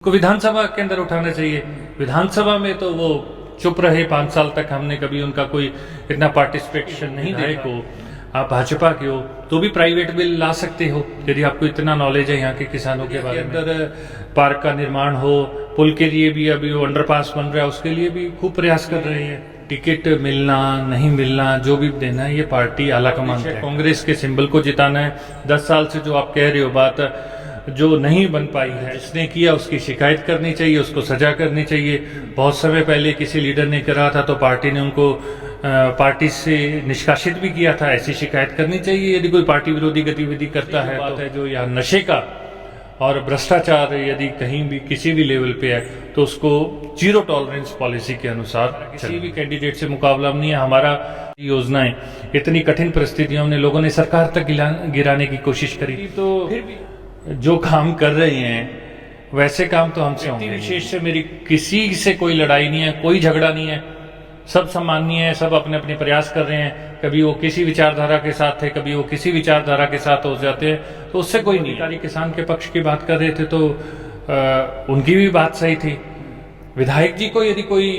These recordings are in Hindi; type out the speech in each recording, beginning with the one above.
को विधानसभा के अंदर उठाना चाहिए। विधानसभा में तो वो चुप रहे 5 साल तक, हमने कभी उनका कोई इतना पार्टिसिपेशन नहीं देखा। को आप भाजपा के हो तो भी प्राइवेट बिल ला सकते हो यदि आपको इतना नॉलेज है यहाँ के किसानों के बारे में। अंदर पार्क का निर्माण हो, पुल के लिए भी अभी वो अंडरपास बन रहा है, उसके लिए भी खूब प्रयास कर रहे हैं। टिकट मिलना नहीं मिलना जो भी देना है ये पार्टी आला कमान है। कांग्रेस के सिंबल को जिताना है। 10 साल से जो आप कह रहे हो बात जो नहीं बन पाई है, जिसने किया उसकी शिकायत करनी चाहिए, उसको सजा करनी चाहिए। बहुत समय पहले किसी लीडर ने करा था तो पार्टी ने उनको पार्टी से निष्कासित भी किया था। ऐसी शिकायत करनी चाहिए यदि कोई पार्टी विरोधी गतिविधि करता है। बात है जो यहाँ नशे का और भ्रष्टाचार यदि कहीं भी किसी भी लेवल पे है तो उसको जीरो टॉलरेंस पॉलिसी के अनुसार किसी भी कैंडिडेट से मुकाबला नहीं है। हमारा योजनाएं इतनी कठिन परिस्थितियों में लोगों ने सरकार तक गिराने की कोशिश करी, तो फिर भी जो काम कर रहे हैं वैसे काम तो हमसे होंगे। विशेष से मेरी किसी से कोई लड़ाई नहीं है, कोई झगड़ा नहीं है, सब सम्माननीय है, सब अपने अपने प्रयास कर रहे हैं। कभी वो किसी विचारधारा के साथ थे, कभी वो किसी विचारधारा के साथ हो जाते हैं, तो उससे कोई नहीं। अधिकारी किसान के पक्ष की बात कर रहे थे तो उनकी भी बात सही थी। विधायक जी को यदि कोई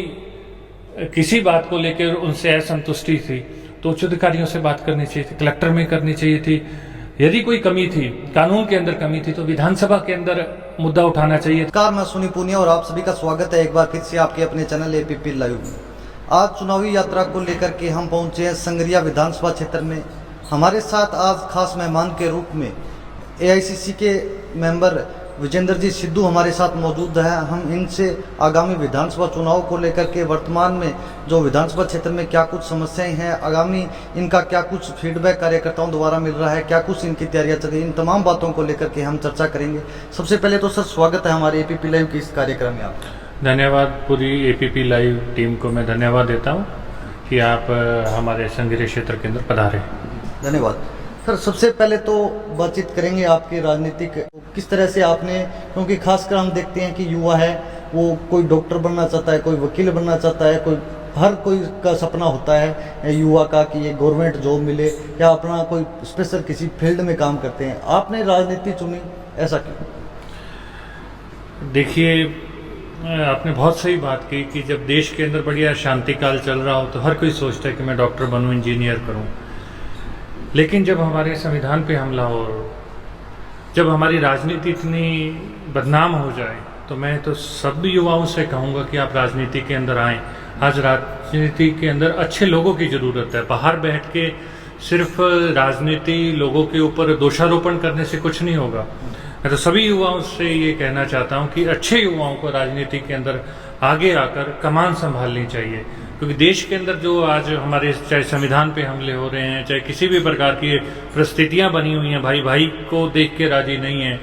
किसी बात को लेकर उनसे असंतुष्टि थी तो उच्च अधिकारियों से बात करनी चाहिए थी, कलेक्टर में करनी चाहिए थी। यदि कोई कमी थी, कानून के अंदर कमी थी, तो विधानसभा के अंदर मुद्दा उठाना चाहिए। नमस्कार, मैं सुनी पूनिया और आप सभी का स्वागत है एक बार फिर से आपके अपने चैनल एपीपी लाइव में। आज चुनावी यात्रा को लेकर के हम पहुंचे हैं संगरिया विधानसभा क्षेत्र में। हमारे साथ आज खास मेहमान के रूप में एआईसीसी के मेंबर विजेंद्र जी सिद्धू हमारे साथ मौजूद है। हम इनसे आगामी विधानसभा चुनाव को लेकर के वर्तमान में जो विधानसभा क्षेत्र में क्या कुछ समस्याएं हैं, आगामी इनका क्या कुछ फीडबैक कार्यकर्ताओं द्वारा मिल रहा है, क्या कुछ इनकी तैयारियां चल रही है, इन तमाम बातों को लेकर के हम चर्चा करेंगे। सबसे पहले तो सर स्वागत है हमारे एपीपी लाइव के इस कार्यक्रम में आपका। धन्यवाद। पूरी एपीपी लाइव टीम को मैं धन्यवाद देता हूँ कि आप हमारे संगरिया क्षेत्र के अंदर पधारे। धन्यवाद सर। सबसे पहले तो बातचीत करेंगे आपके राजनीतिक किस तरह से आपने, क्योंकि खासकर हम देखते हैं कि युवा है वो कोई डॉक्टर बनना चाहता है, कोई वकील बनना चाहता है, कोई हर कोई का सपना होता है युवा का कि ये गवर्नमेंट जॉब मिले या अपना कोई स्पेशल किसी फील्ड में काम करते हैं। आपने राजनीति चुनी, ऐसा क्यों? देखिए, आपने बहुत सही बात की कि जब देश के अंदर बढ़िया शांति काल चल रहा हो तो हर कोई सोचता है कि मैं डॉक्टर बनूं, इंजीनियर करूं। लेकिन जब हमारे संविधान पे हमला हो, जब हमारी राजनीति इतनी बदनाम हो जाए, तो मैं तो सब युवाओं से कहूँगा कि आप राजनीति के अंदर आएँ। आज राजनीति के अंदर अच्छे लोगों की ज़रूरत है। बाहर बैठ के सिर्फ राजनीति लोगों के ऊपर दोषारोपण करने से कुछ नहीं होगा। मैं तो सभी युवाओं से ये कहना चाहता हूँ कि अच्छे युवाओं को राजनीति के अंदर आगे आकर कमान संभालनी चाहिए, क्योंकि देश के अंदर जो आज हमारे चाहे संविधान पे हमले हो रहे हैं, चाहे किसी भी प्रकार की परिस्थितियां बनी हुई हैं, भाई भाई को देख के राजी नहीं है,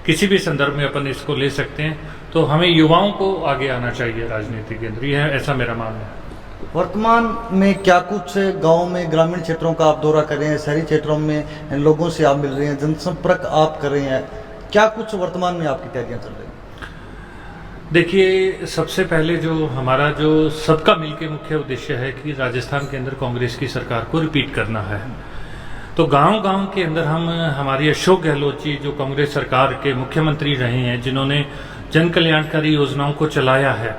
किसी भी संदर्भ में अपन इसको ले सकते हैं, तो हमें युवाओं को आगे आना चाहिए राजनीति के अंदर। यह ऐसा मेरा मानना है। वर्तमान में क्या कुछ गाँव में, ग्रामीण क्षेत्रों का आप दौरा कर रहे हैं, शहरी क्षेत्रों में लोगों से आप मिल रहे हैं, जनसंपर्क आप कर रहे हैं, क्या कुछ वर्तमान में आपकी तैयारियां चल रही हैं? देखिए, सबसे पहले जो हमारा जो सबका मिलकर मुख्य उद्देश्य है कि राजस्थान के अंदर कांग्रेस की सरकार को रिपीट करना है। तो गांव-गांव के अंदर हम हमारी अशोक गहलोत जी जो कांग्रेस सरकार के मुख्यमंत्री रहे हैं, जिन्होंने जन कल्याणकारी योजनाओं को चलाया है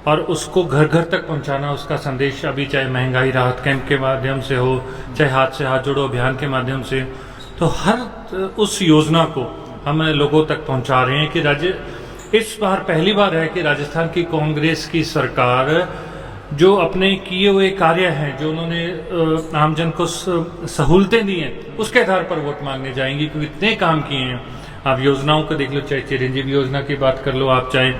और उसको घर घर तक पहुंचाना, उसका संदेश अभी चाहे महंगाई राहत कैंप के माध्यम से हो, चाहे हाथ से हाथ जोड़ो अभियान के माध्यम से, तो हर उस योजना को हम लोगों तक पहुंचा रहे हैं कि इस बार पहली बार है कि राजस्थान की कांग्रेस की सरकार जो अपने किए हुए कार्य हैं, जो उन्होंने आमजन को सहूलतें दी हैं, उसके आधार पर वोट मांगने जाएंगी, क्योंकि इतने काम किए हैं। आप योजनाओं को देख लो, चाहे चिरंजीवी योजना की बात कर लो, आप चाहे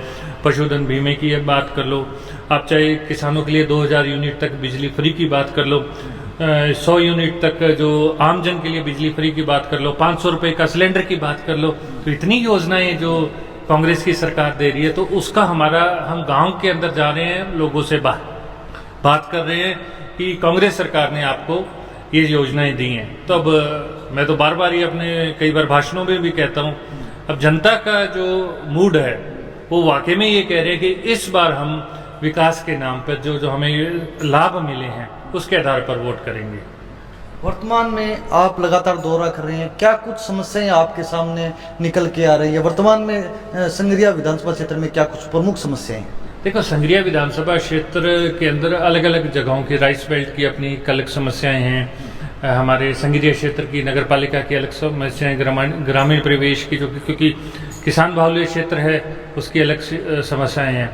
पशुधन बीमे की बात कर लो, आप चाहे किसानों के लिए 2000 यूनिट तक बिजली फ्री की बात कर लो, 100 यूनिट तक जो आमजन के लिए बिजली फ्री की बात कर लो, 500 रुपये का सिलेंडर की बात कर लो। तो इतनी योजनाएं जो कांग्रेस की सरकार दे रही है, तो उसका हम गांव के अंदर जा रहे हैं, लोगों से बात कर रहे हैं कि कांग्रेस सरकार ने आपको ये योजनाएं दी हैं। तो अब मैं तो बार बार ये अपने कई बार भाषणों में भी कहता हूँ, अब जनता का जो मूड है वो वाकई में ये कह रहे हैं कि इस बार हम विकास के नाम पर जो हमें लाभ मिले हैं उसके आधार पर वोट करेंगे। वर्तमान में आप लगातार दौरा कर रहे हैं, क्या कुछ समस्याएं आपके सामने निकल के आ रही है? वर्तमान में संगरिया विधानसभा क्षेत्र में क्या कुछ प्रमुख समस्याएं हैं? देखो, संगरिया विधानसभा क्षेत्र के अंदर अलग अलग जगहों की राइस बेल्ट की अपनी अलग समस्याएं हैं। हमारे संगरिया क्षेत्र की नगर पालिका की अलग समस्याएं, ग्रामीण परिवेश की जो क्योंकि किसान बाहुल्य क्षेत्र है उसकी अलग समस्याएं हैं।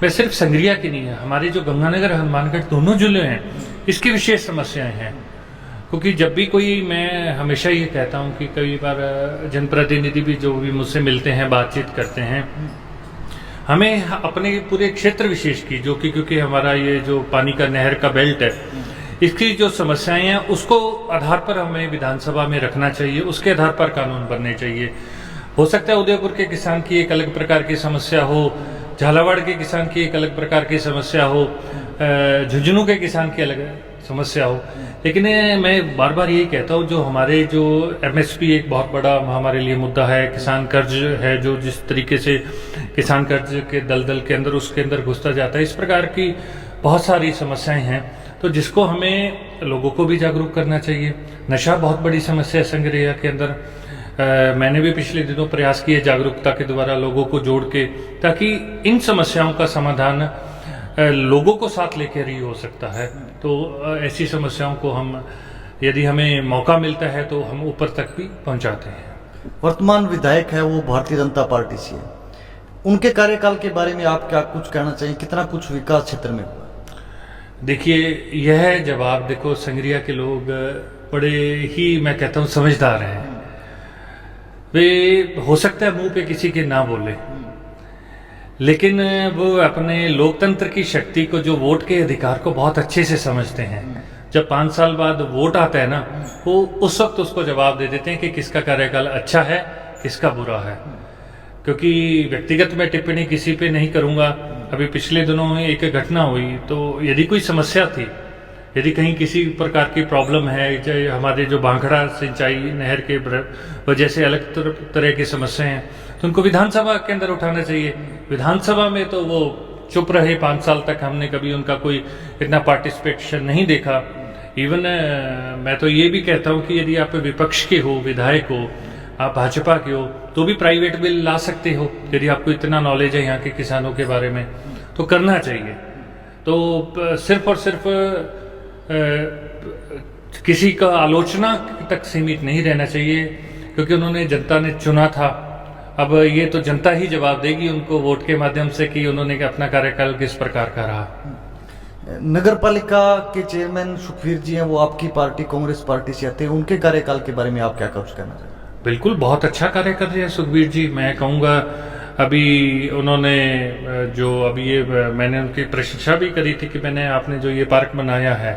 वह सिर्फ संगरिया की नहीं है, हमारे जो गंगानगर हनुमानगढ़ दोनों जिले हैं इसकी विशेष समस्याएं हैं। क्योंकि जब भी कोई, मैं हमेशा ये कहता हूँ कि कई बार जनप्रतिनिधि भी जो भी मुझसे मिलते हैं, बातचीत करते हैं, हमें अपने पूरे क्षेत्र विशेष की जो कि क्योंकि हमारा ये जो पानी का नहर का बेल्ट है इसकी जो समस्याएं हैं उसको आधार पर हमें विधानसभा में रखना चाहिए, उसके आधार पर कानून बनने चाहिए। हो सकता है उदयपुर के किसान की एक अलग प्रकार की समस्या हो, झालावाड़ के किसान की एक अलग प्रकार की समस्या हो, झुंझुनू के किसान की अलग समस्या हो, लेकिन मैं बार बार यही कहता हूँ जो हमारे जो एमएसपी एक बहुत बड़ा हमारे लिए मुद्दा है, किसान कर्ज है, जो जिस तरीके से किसान कर्ज के दलदल के अंदर उसके अंदर घुसता जाता है, इस प्रकार की बहुत सारी समस्याएं हैं तो जिसको हमें लोगों को भी जागरूक करना चाहिए। नशा बहुत बड़ी समस्या है संगरिया के अंदर। मैंने भी पिछले दिनों प्रयास किए जागरूकता के द्वारा लोगों को जोड़ के, ताकि इन समस्याओं का समाधान लोगों को साथ लेकर ही हो सकता है। तो ऐसी समस्याओं को हम, यदि हमें मौका मिलता है तो हम ऊपर तक भी पहुंचाते हैं। वर्तमान विधायक है वो भारतीय जनता पार्टी से है, उनके कार्यकाल के बारे में आप क्या कुछ कहना चाहिए? कितना कुछ विकास क्षेत्र में हुआ? देखिए, यह जवाब देखो, संगरिया के लोग बड़े ही, मैं कहता हूँ, समझदार हैं। वे हो सकता है मुंह पे किसी के ना बोले, लेकिन वो अपने लोकतंत्र की शक्ति को, जो वोट के अधिकार को बहुत अच्छे से समझते हैं। जब 5 साल बाद वोट आता है ना, वो उस वक्त उसको जवाब दे देते हैं कि किसका कार्यकाल अच्छा है, किसका बुरा है। क्योंकि व्यक्तिगत मैं टिप्पणी किसी पे नहीं करूंगा। अभी पिछले दिनों में एक घटना हुई, तो यदि कोई समस्या थी, यदि कहीं किसी प्रकार की प्रॉब्लम है, चाहे हमारे जो भांखड़ा सिंचाई नहर के वजह से अलग तरह की समस्याएं हैं, तो उनको विधानसभा के अंदर उठाना चाहिए। विधानसभा में तो वो चुप रहे 5 साल तक, हमने कभी उनका कोई इतना पार्टिसिपेशन नहीं देखा। इवन मैं तो ये भी कहता हूँ कि यदि आप विपक्ष के हो, विधायक हो, आप भाजपा के हो, तो भी प्राइवेट बिल ला सकते हो। यदि आपको इतना नॉलेज है यहाँ के किसानों के बारे में तो करना चाहिए। तो सिर्फ और सिर्फ किसी का आलोचना तक सीमित नहीं रहना चाहिए, क्योंकि उन्होंने, जनता ने चुना था। अब ये तो जनता ही जवाब देगी उनको वोट के माध्यम से कि उन्होंने अपना कार्यकाल किस प्रकार का रहा। नगर पालिका के चेयरमैन सुखवीर जी हैं, वो आपकी पार्टी कांग्रेस पार्टी से आते हैं, उनके कार्यकाल के बारे में आप क्या कुछ कहना चाहिए? बिल्कुल, बहुत अच्छा कार्य कर रहे हैं सुखबीर जी। मैं कहूँगा अभी उन्होंने जो अभी ये, मैंने उनकी प्रशंसा भी करी थी कि आपने जो ये पार्क बनाया है,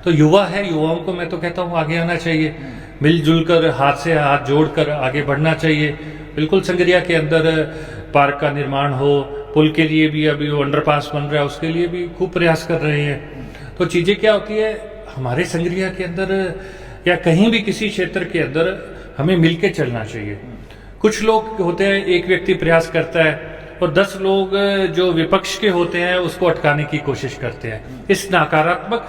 तो युवा है, युवाओं को मैं तो कहता हूँ आगे आना चाहिए, मिलजुल कर, हाथ से हाथ जोड़कर आगे बढ़ना चाहिए। बिल्कुल, संगरिया के अंदर पार्क का निर्माण हो, पुल के लिए भी अभी वो अंडरपास बन रहा है, उसके लिए भी खूब प्रयास कर रहे हैं। तो चीज़ें क्या होती है हमारे संगरिया के अंदर या कहीं भी किसी क्षेत्र के अंदर, हमें मिलके चलना चाहिए। कुछ लोग होते हैं, एक व्यक्ति प्रयास करता है और 10 लोग जो विपक्ष के होते हैं उसको अटकाने की कोशिश करते हैं। इस नकारात्मक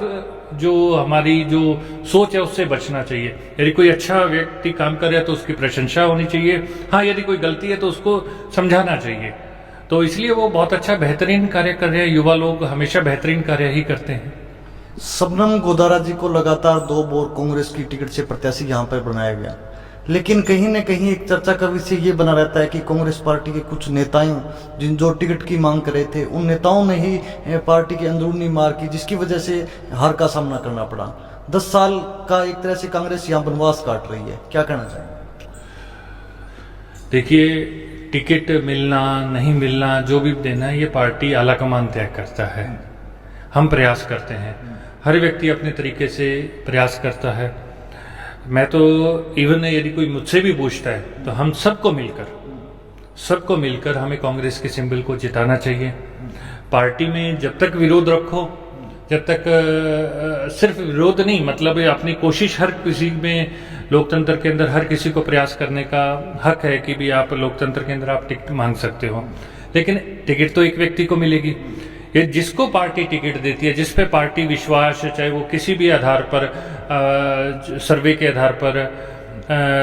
जो हमारी जो सोच है उससे बचना चाहिए। यदि कोई अच्छा व्यक्ति काम कर रहा है तो उसकी प्रशंसा होनी चाहिए। हाँ, यदि कोई गलती है तो उसको समझाना चाहिए। तो इसलिए वो बहुत अच्छा, बेहतरीन कार्य कर रहे हैं। युवा लोग हमेशा बेहतरीन कार्य ही करते हैं। शबनम गोदारा जी को लगातार 2 बार कांग्रेस की टिकट से प्रत्याशी यहाँ पर बनाया गया, लेकिन कहीं न कहीं एक चर्चा का विषय ये बना रहता है कि कांग्रेस पार्टी के कुछ नेताओं जिन जो टिकट की मांग कर रहे थे, उन नेताओं ने ही पार्टी की अंदरूनी मार की, जिसकी वजह से हार का सामना करना पड़ा। 10 साल का एक तरह से कांग्रेस यहाँ बनवास काट रही है, क्या कहना चाहिए? देखिए, टिकट मिलना नहीं मिलना, जो भी देना है, ये पार्टी आलाकमान तय करता है। हम प्रयास करते हैं, हर व्यक्ति अपने तरीके से प्रयास करता है। मैं तो इवन यदि कोई मुझसे भी पूछता है तो हम सबको मिलकर हमें कांग्रेस के सिंबल को जिताना चाहिए। पार्टी में जब तक विरोध रखो, जब तक सिर्फ विरोध नहीं, मतलब अपनी कोशिश, हर किसी में, लोकतंत्र के अंदर हर किसी को प्रयास करने का हक है कि भी आप लोकतंत्र के अंदर आप टिकट मांग सकते हो, लेकिन टिकट तो एक व्यक्ति को मिलेगी। ये जिसको पार्टी टिकट देती है, जिस पे पार्टी विश्वास है, चाहे वो किसी भी आधार पर, सर्वे के आधार पर,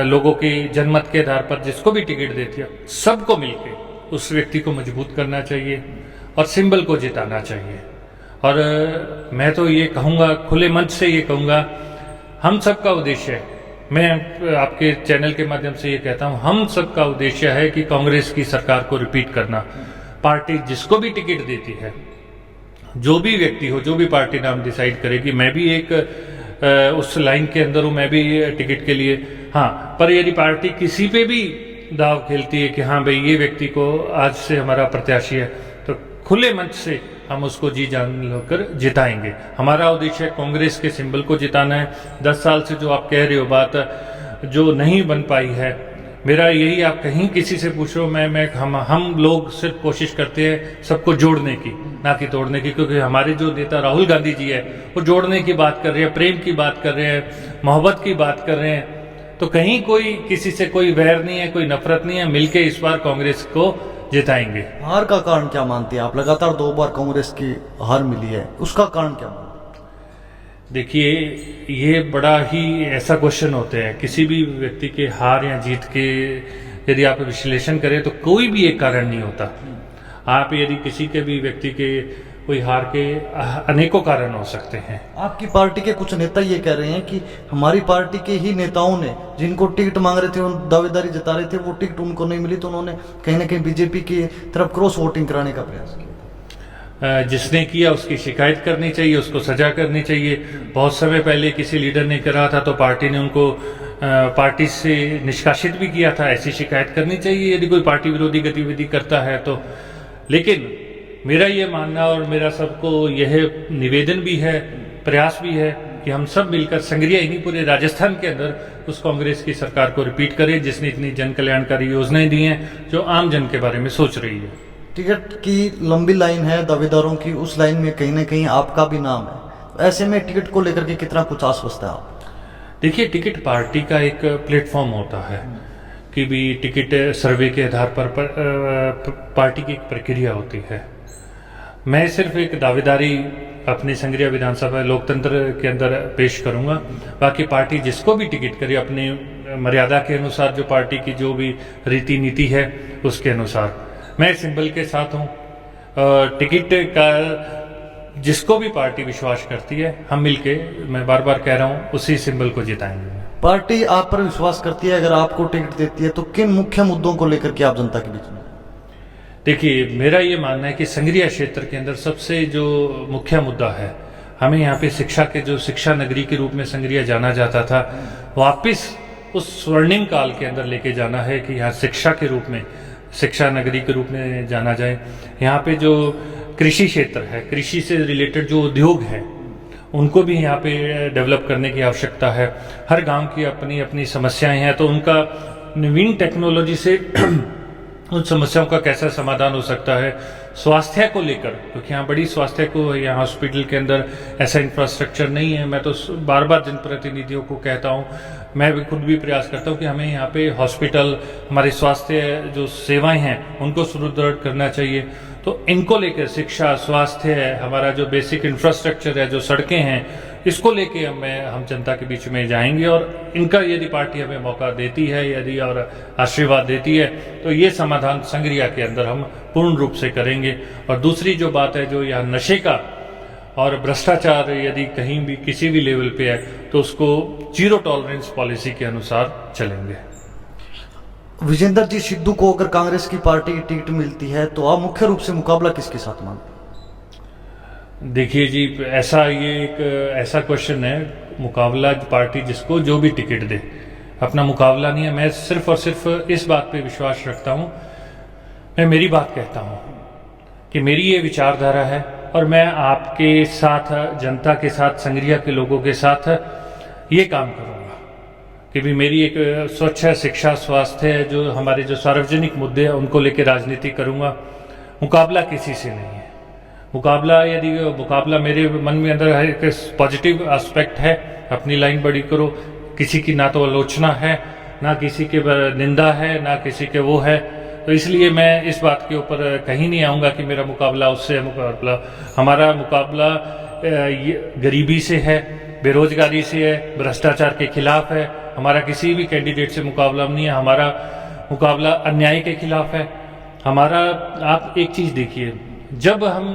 लोगों की जनमत के आधार पर जिसको भी टिकट देती है, सबको मिलके उस व्यक्ति को मजबूत करना चाहिए और सिंबल को जिताना चाहिए। और मैं तो ये कहूँगा, खुले मंच से ये कहूँगा, हम सबका उद्देश्य है, मैं आपके चैनल के माध्यम से ये कहता हूँ, हम सबका उद्देश्य है कि कांग्रेस की सरकार को रिपीट करना। पार्टी जिसको भी टिकट देती है, जो भी व्यक्ति हो, जो भी पार्टी नाम डिसाइड करेगी, मैं भी एक उस लाइन के अंदर हूँ, मैं भी टिकट के लिए, हाँ, पर यदि पार्टी किसी पे भी दाव खेलती है कि हाँ भाई ये व्यक्ति को आज से हमारा प्रत्याशी है, तो खुले मंच से हम उसको जी जान लेकर जिताएंगे। हमारा उद्देश्य है कांग्रेस के सिंबल को जिताना है। 10 साल से जो आप कह रहे हो बात, जो नहीं बन पाई है, मेरा यही, आप कहीं किसी से पूछो, हम लोग सिर्फ कोशिश करते हैं सबको जोड़ने की, ना कि तोड़ने की, क्योंकि हमारे जो नेता राहुल गांधी जी है वो जोड़ने की बात कर रहे हैं, प्रेम की बात कर रहे हैं, मोहब्बत की बात कर रहे हैं। तो कहीं कोई किसी से कोई वैर नहीं है, कोई नफरत नहीं है, मिलके इस बार कांग्रेस को जिताएंगे। हार का कारण क्या मानते हैं आप? लगातार 2 बार कांग्रेस की हार मिली है, उसका कारण क्या मानते हैं? देखिए, ये बड़ा ही ऐसा क्वेश्चन होते हैं, किसी भी व्यक्ति के हार या जीत के यदि आप विश्लेषण करें तो कोई भी एक कारण नहीं होता। आप यदि किसी के भी व्यक्ति के कोई हार के अनेकों कारण हो सकते हैं। आपकी पार्टी के कुछ नेता ये कह रहे हैं कि हमारी पार्टी के ही नेताओं ने जिनको टिकट मांग रहे थे, उन दावेदारी जता रहे थे, वो टिकट उनको नहीं मिली, तो उन्होंने कहीं ना कहीं बीजेपी की तरफ क्रॉस वोटिंग कराने का प्रयास किया। जिसने किया उसकी शिकायत करनी चाहिए, उसको सजा करनी चाहिए। बहुत समय पहले किसी लीडर ने करा था तो पार्टी ने उनको पार्टी से निष्कासित भी किया था। ऐसी शिकायत करनी चाहिए यदि कोई पार्टी विरोधी गतिविधि करता है तो। लेकिन मेरा ये मानना और मेरा सबको यह निवेदन भी है, प्रयास भी है कि हम सब मिलकर संग्रिया ही नहीं पूरे राजस्थान के अंदर उस कांग्रेस की सरकार को रिपीट करें जिसने इतनी जन कल्याणकारी योजनाएं दी हैं, जो आम जन के बारे में सोच रही है। टिकट की लंबी लाइन है दावेदारों की, उस लाइन में कहीं ना कहीं आपका भी नाम है। ऐसे में टिकट को लेकर के कितना कुछ आश्वस्त है आप? देखिए, टिकट पार्टी का एक प्लेटफॉर्म होता है कि भी टिकट सर्वे के आधार पर पार्टी की एक प्रक्रिया होती है। मैं सिर्फ एक दावेदारी अपनी संग्रिया विधानसभा लोकतंत्र के अंदर पेश करूंगा। बाकी पार्टी जिसको भी टिकट करे अपनी मर्यादा के अनुसार, जो पार्टी की जो भी रीति नीति है उसके अनुसार, मैं सिंबल के साथ हूँ। टिकट का जिसको भी पार्टी विश्वास करती है, हम मिलके, मैं बार बार कह रहा हूँ, उसी सिंबल को जिताएंगे। पार्टी आप पर विश्वास करती है, अगर आपको टिकट देती है तो किन मुख्य मुद्दों को लेकर के आप जनता के बीच में? देखिए, मेरा ये मानना है कि संग्रिया क्षेत्र के अंदर सबसे जो मुख्य मुद्दा है, हमें यहाँ पे शिक्षा के, जो शिक्षा नगरी के रूप में संग्रिया जाना जाता था, वापस उस स्वर्णिम काल के अंदर लेके जाना है कि यहाँ शिक्षा के रूप में, शिक्षा नगरी के रूप में जाना जाए। यहाँ पे जो कृषि क्षेत्र है, कृषि से रिलेटेड जो उद्योग है, उनको भी यहाँ पे डेवलप करने की आवश्यकता है। हर गांव की अपनी अपनी समस्याएं हैं, तो उनका नवीन टेक्नोलॉजी से उन समस्याओं का कैसा समाधान हो सकता है। स्वास्थ्य को लेकर, क्योंकि यहाँ बड़ी स्वास्थ्य को, यहाँ हॉस्पिटल के अंदर ऐसा इंफ्रास्ट्रक्चर नहीं है। मैं तो बार बार जनप्रतिनिधियों को कहता हूँ, मैं भी खुद भी प्रयास करता हूँ कि हमें यहाँ पे हॉस्पिटल, हमारी स्वास्थ्य जो सेवाएं हैं उनको सुदृढ़ करना चाहिए। तो इनको लेकर शिक्षा, स्वास्थ्य, हमारा जो बेसिक इंफ्रास्ट्रक्चर है, जो सड़कें हैं, इसको लेके हम जनता के बीच में जाएंगे। और इनका यदि पार्टी हमें मौका देती है, यदि और आशीर्वाद देती है, तो ये समाधान संग्रिया के अंदर हम पूर्ण रूप से करेंगे। और दूसरी जो बात है, जो यहाँ नशे का और भ्रष्टाचार यदि कहीं भी किसी भी लेवल पे है, तो उसको जीरो टॉलरेंस पॉलिसी के अनुसार चलेंगे। विजेंद्र जी सिद्धू को अगर कांग्रेस की पार्टी की टिकट मिलती है तो आप मुख्य रूप से मुकाबला किसके साथ मानते हैं? देखिए जी, ये एक ऐसा क्वेश्चन है, मुकाबला पार्टी जिसको जो भी टिकट दे, अपना मुकाबला नहीं है। मैं सिर्फ और सिर्फ इस बात पे विश्वास रखता हूँ, मैं मेरी बात कहता हूँ कि मेरी ये विचारधारा है और मैं आपके साथ, जनता के साथ, संग्रिया के लोगों के साथ ये काम करूँगा कि भी मेरी एक स्वच्छ शिक्षा, स्वास्थ्य, जो हमारे जो सार्वजनिक मुद्दे हैं उनको लेकर राजनीति करूँगा। मुकाबला किसी से नहीं है। मुकाबला मेरे मन में अंदर एक पॉजिटिव एस्पेक्ट है, अपनी लाइन बड़ी करो, किसी की ना तो आलोचना है, ना किसी के निंदा है, ना किसी के वो है। तो इसलिए मैं इस बात के ऊपर कहीं नहीं आऊँगा कि मेरा मुकाबला उससे मुकाबला। हमारा मुकाबला गरीबी से है, बेरोजगारी से है, भ्रष्टाचार के खिलाफ है। हमारा किसी भी कैंडिडेट से मुकाबला नहीं है, हमारा मुकाबला अन्याय के खिलाफ है। हमारा आप एक चीज़ देखिए, जब हम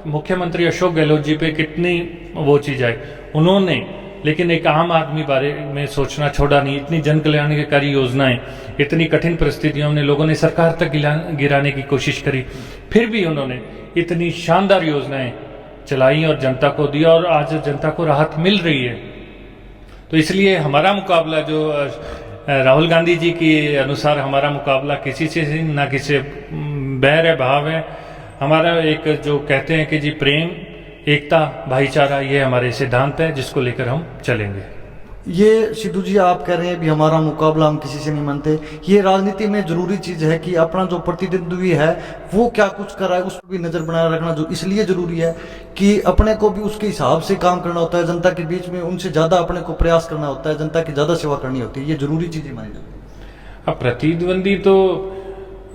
मुख्यमंत्री अशोक गहलोत जी पे कितनी वो चीज़ आई, उन्होंने लेकिन एक आम आदमी बारे में सोचना छोड़ा नहीं। इतनी जन कल्याणकारी योजनाएं, इतनी कठिन परिस्थितियों में लोगों ने सरकार तक गिराने की कोशिश करी, फिर भी उन्होंने इतनी शानदार योजनाएं चलाई और जनता को दिया, और आज जनता को राहत मिल रही है। तो इसलिए हमारा मुकाबला जो राहुल गांधी जी के अनुसार हमारा मुकाबला किसी से ना किसी से बैर है, भाव है। हमारा एक जो कहते हैं कि जी प्रेम, एकता, भाईचारा, ये हमारे सिद्धांत है जिसको लेकर हम चलेंगे। ये सिद्धू जी आप कह रहे हैं भी हमारा मुकाबला हम किसी से नहीं मानते, ये राजनीति में जरूरी चीज है कि अपना जो प्रतिद्वंदी है वो क्या कुछ कर रहा है उस पर भी नजर बनाए रखना जो इसलिए जरूरी है कि अपने को भी उसके हिसाब से काम करना होता है। जनता के बीच में उनसे ज्यादा अपने को प्रयास करना होता है, जनता की ज्यादा सेवा करनी होती है, ये जरूरी चीजें मानी जाती है। अब प्रतिद्वंदी तो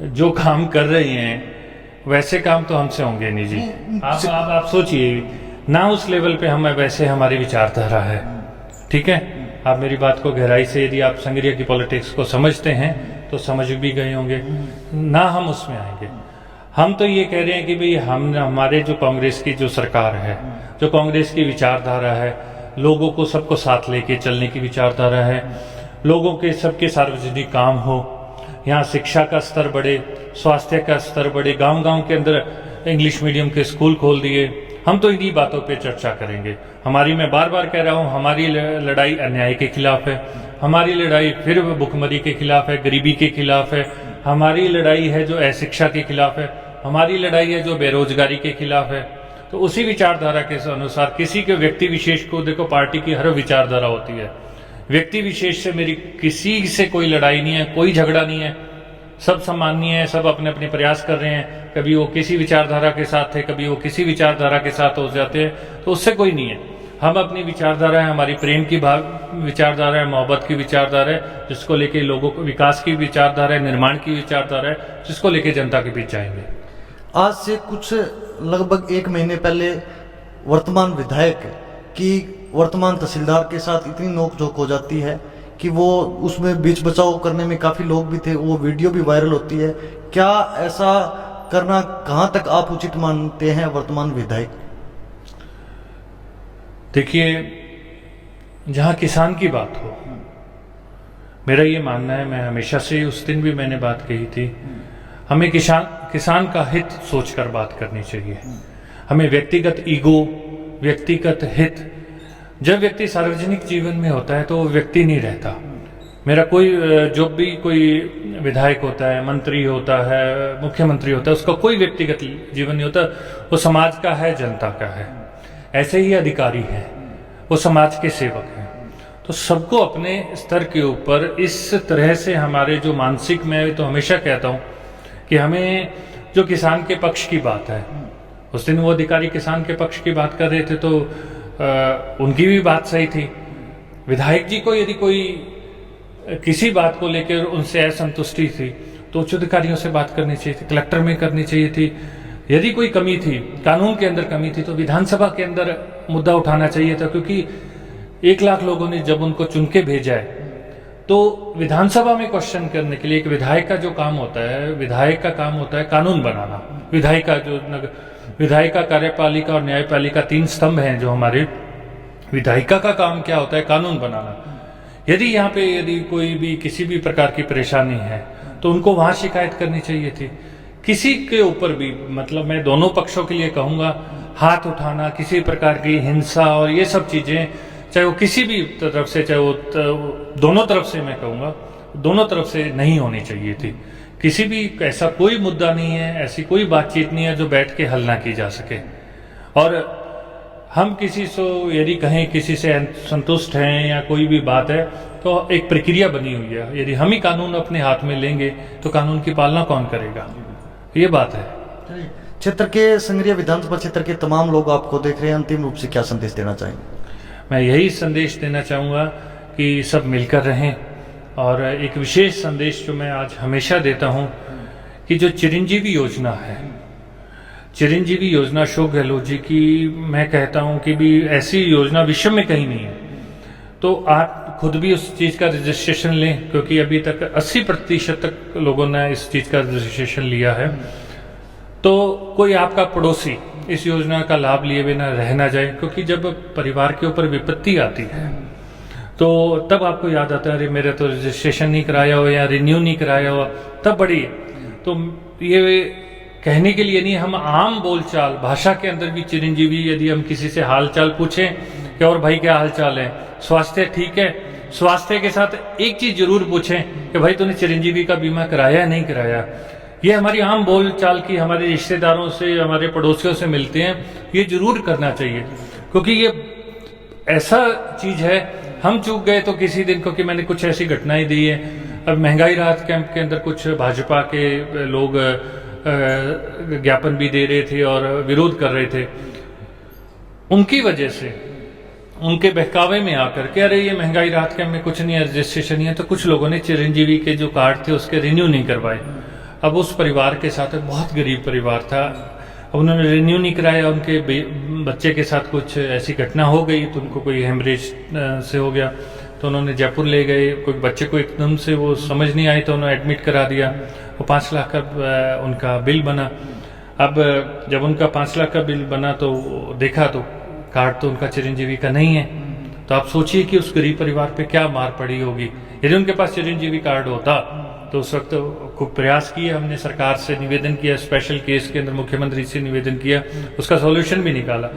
जो काम कर रहे हैं वैसे काम तो हमसे होंगे नहीं जी। आप सोचिए ना, उस लेवल पे हम वैसे हमारी विचारधारा है, ठीक है। आप मेरी बात को गहराई से, यदि आप संगरिया की पॉलिटिक्स को समझते हैं तो समझ भी गए होंगे ना, हम उसमें आएंगे। हम तो ये कह रहे हैं कि भाई हमारे जो कांग्रेस की जो सरकार है, जो कांग्रेस की विचारधारा है, लोगों को सबको साथ लेके चलने की विचारधारा है, लोगों के सबके सार्वजनिक काम हो, यहाँ शिक्षा का स्तर बढ़े, स्वास्थ्य का स्तर बढ़े, गांव-गांव के अंदर इंग्लिश मीडियम के स्कूल खोल दिए। हम तो इन्हीं बातों पे चर्चा करेंगे। हमारी, मैं बार बार कह रहा हूँ, हमारी लड़ाई अन्याय के खिलाफ है, हमारी लड़ाई फिर भुखमरी के खिलाफ है, गरीबी के खिलाफ है, हमारी लड़ाई है जो अशिक्षा के खिलाफ है, हमारी लड़ाई है जो बेरोजगारी के खिलाफ है। तो उसी विचारधारा के अनुसार किसी के व्यक्ति विशेष को, देखो पार्टी की हर विचारधारा होती है, व्यक्ति विशेष से मेरी किसी से कोई लड़ाई नहीं है, कोई झगड़ा नहीं है, सब सम्माननीय है, सब अपने अपने प्रयास कर रहे हैं। कभी वो किसी विचारधारा के साथ थे, कभी वो किसी विचारधारा के साथ हो जाते हैं, तो उससे कोई नहीं है। हम अपनी विचारधारा है, हमारी प्रेम की विचारधारा है, मोहब्बत की विचारधारा है, जिसको लेके लोगों को, विकास की विचारधारा है, निर्माण की विचारधारा है, जिसको लेके जनता के बीच जाएंगे। आज से कुछ लगभग 1 महीने पहले वर्तमान विधायक की वर्तमान तहसीलदार के साथ इतनी नोकझोंक हो जाती है कि वो उसमें बीच बचाव करने में काफी लोग भी थे, वो वीडियो भी वायरल होती है। क्या ऐसा करना कहां तक आप उचित मानते हैं वर्तमान विधायक? देखिए, जहां किसान की बात हो, मेरा ये मानना है, मैं हमेशा से, उस दिन भी मैंने बात कही थी, हमें किसान का हित सोचकर बात करनी चाहिए। हमें व्यक्तिगत ईगो, व्यक्तिगत हित, जब व्यक्ति सार्वजनिक जीवन में होता है तो वो व्यक्ति नहीं रहता। मेरा कोई, जो भी कोई विधायक होता है, मंत्री होता है, मुख्यमंत्री होता है, उसका कोई व्यक्तिगत जीवन नहीं होता, वो समाज का है, जनता का है। ऐसे ही अधिकारी हैं, वो समाज के सेवक हैं। तो सबको अपने स्तर के ऊपर इस तरह से, हमारे जो मानसिक, मैं तो हमेशा कहता हूँ कि हमें जो किसान के पक्ष की बात है, उस दिन वो अधिकारी किसान के पक्ष की बात कर रहे थे, तो उनकी भी बात सही थी। विधायक जी को यदि कोई किसी बात को लेकर उनसे असंतुष्टि थी तो उच्च अधिकारियों से बात करनी चाहिए थी, कलेक्टर में करनी चाहिए थी। यदि कोई कमी थी, कानून के अंदर कमी थी, तो विधानसभा के अंदर मुद्दा उठाना चाहिए था, क्योंकि 1 लाख लोगों ने जब उनको चुन के भेजा है, तो विधानसभा में क्वेश्चन करने के लिए एक विधायक का जो काम होता है, विधायक का काम होता है कानून बनाना। विधायिका, कार्यपालिका और न्यायपालिका 3 स्तंभ हैं जो हमारे। विधायिका का काम क्या होता है? कानून बनाना। यदि यहाँ पे कोई भी किसी भी प्रकार की परेशानी है तो उनको वहां शिकायत करनी चाहिए थी। किसी के ऊपर भी, मतलब मैं दोनों पक्षों के लिए कहूंगा, हाथ उठाना, किसी प्रकार की हिंसा और ये सब चीजें, चाहे वो किसी भी तरफ से, चाहे वो दोनों तरफ से, मैं कहूंगा दोनों तरफ से नहीं होनी चाहिए थी। किसी भी ऐसा कोई मुद्दा नहीं है, ऐसी कोई बातचीत नहीं है जो बैठ के हल ना की जा सके। और हम किसी से यदि कहें किसी से संतुष्ट हैं या कोई भी बात है, तो एक प्रक्रिया बनी हुई है। यदि हम ही कानून अपने हाथ में लेंगे तो कानून की पालना कौन करेगा? ये बात है। क्षेत्र के, संगरिया विधानसभा क्षेत्र के तमाम लोग आपको देख रहे हैं, अंतिम रूप से क्या संदेश देना चाहेंगे? मैं यही संदेश देना चाहूँगा कि सब मिलकर रहें। और एक विशेष संदेश जो मैं आज हमेशा देता हूँ कि जो चिरंजीवी योजना है, चिरंजीवी योजना अशोक गहलोत जी की, मैं कहता हूं कि भी ऐसी योजना विश्व में कहीं नहीं है। तो आप खुद भी उस चीज़ का रजिस्ट्रेशन लें, क्योंकि अभी तक 80% तक लोगों ने इस चीज़ का रजिस्ट्रेशन लिया है। तो कोई आपका पड़ोसी इस योजना का लाभ लिए बिना रह ना जाए, क्योंकि जब परिवार के ऊपर विपत्ति आती है तो तब आपको याद आता है अरे मेरा तो रजिस्ट्रेशन नहीं कराया हो या रिन्यू नहीं कराया हो, तब बड़ी। तो ये कहने के लिए नहीं, हम आम बोलचाल भाषा के अंदर भी चिरंजीवी, यदि हम किसी से हालचाल पूछें कि और भाई क्या हालचाल है, स्वास्थ्य ठीक है, स्वास्थ्य के साथ एक चीज जरूर पूछें कि भाई तूने चिरंजीवी का बीमा कराया या नहीं कराया। ये हमारी आम बोलचाल की, हमारे रिश्तेदारों से, हमारे पड़ोसियों से मिलते हैं, ये जरूर करना चाहिए, क्योंकि ये ऐसा चीज है, हम चूक गए तो किसी दिन, क्योंकि मैंने कुछ ऐसी घटनाएं दी है। अब महंगाई राहत कैंप के अंदर कुछ भाजपा के लोग ज्ञापन भी दे रहे थे और विरोध कर रहे थे, उनकी वजह से, उनके बहकावे में आकर के अरे ये महंगाई राहत कैंप में कुछ नहीं है, रजिस्ट्रेशन नहीं है, तो कुछ लोगों ने चिरंजीवी के जो कार्ड थे उसके रिन्यू नहीं करवाए। अब उस परिवार के साथ, बहुत गरीब परिवार था, उन्होंने रिन्यू नहीं कराया, उनके बच्चे के साथ कुछ ऐसी घटना हो गई तो उनको कोई हेमरेज से हो गया, तो उन्होंने जयपुर ले गए। कोई बच्चे को एकदम से वो समझ नहीं आई तो उन्होंने एडमिट करा दिया, वो 5 लाख का उनका बिल बना। अब जब उनका 5 लाख का बिल बना तो देखा तो कार्ड तो उनका चिरंजीवी का नहीं है। तो आप सोचिए कि उस गरीब परिवार पे क्या मार पड़ी होगी। यदि उनके पास चिरंजीवी कार्ड होता तो उस वक्त खूब प्रयास किए हमने, सरकार से निवेदन किया, स्पेशल केस के अंदर मुख्यमंत्री से निवेदन किया, उसका सॉल्यूशन भी निकाला,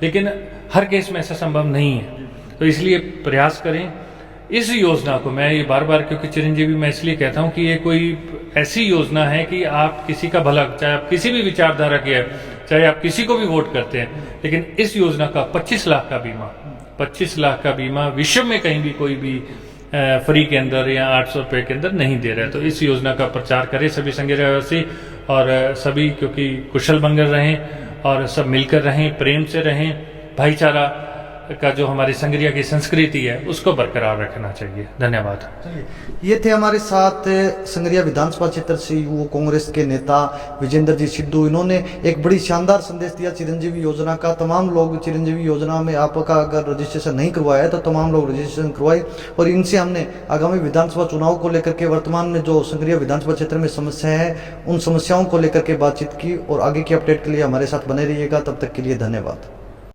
लेकिन हर केस में ऐसा संभव नहीं है। तो इसलिए प्रयास करें इस योजना को। मैं ये बार बार, क्योंकि चिरंजीवी मैं इसलिए कहता हूँ कि ये कोई ऐसी योजना है कि आप किसी का भला, चाहे आप किसी भी विचारधारा के हैं, चाहे आप किसी को भी वोट करते हैं, लेकिन इस योजना का 25 लाख का बीमा, 25 लाख का बीमा विश्व में कहीं भी कोई भी फ्री के अंदर या 800 रुपये के अंदर नहीं दे रहा है। तो इस योजना का प्रचार करें सभी संघीयवासी और सभी, क्योंकि कुशल मंगल रहें और सब मिलकर रहें, प्रेम से रहें, भाईचारा का जो हमारी संघीय की संस्कृति है उसको बरकरार रखना चाहिए। धन्यवाद। ये थे हमारे साथ संगरिया विधानसभा क्षेत्र से युवा कांग्रेस के नेता विजेंद्र जी सिद्धू। इन्होंने एक बड़ी शानदार संदेश दिया चिरंजीवी योजना का। तमाम लोग चिरंजीवी योजना में आपका अगर रजिस्ट्रेशन नहीं करवाया है तो तमाम लोग रजिस्ट्रेशन करवाए, और इनसे हमने आगामी विधानसभा चुनाव को लेकर के वर्तमान में जो संगरिया विधानसभा क्षेत्र में समस्या है उन समस्याओं को लेकर के बातचीत की। और आगे की अपडेट के लिए हमारे साथ बने रहिएगा। तब तक के लिए धन्यवाद।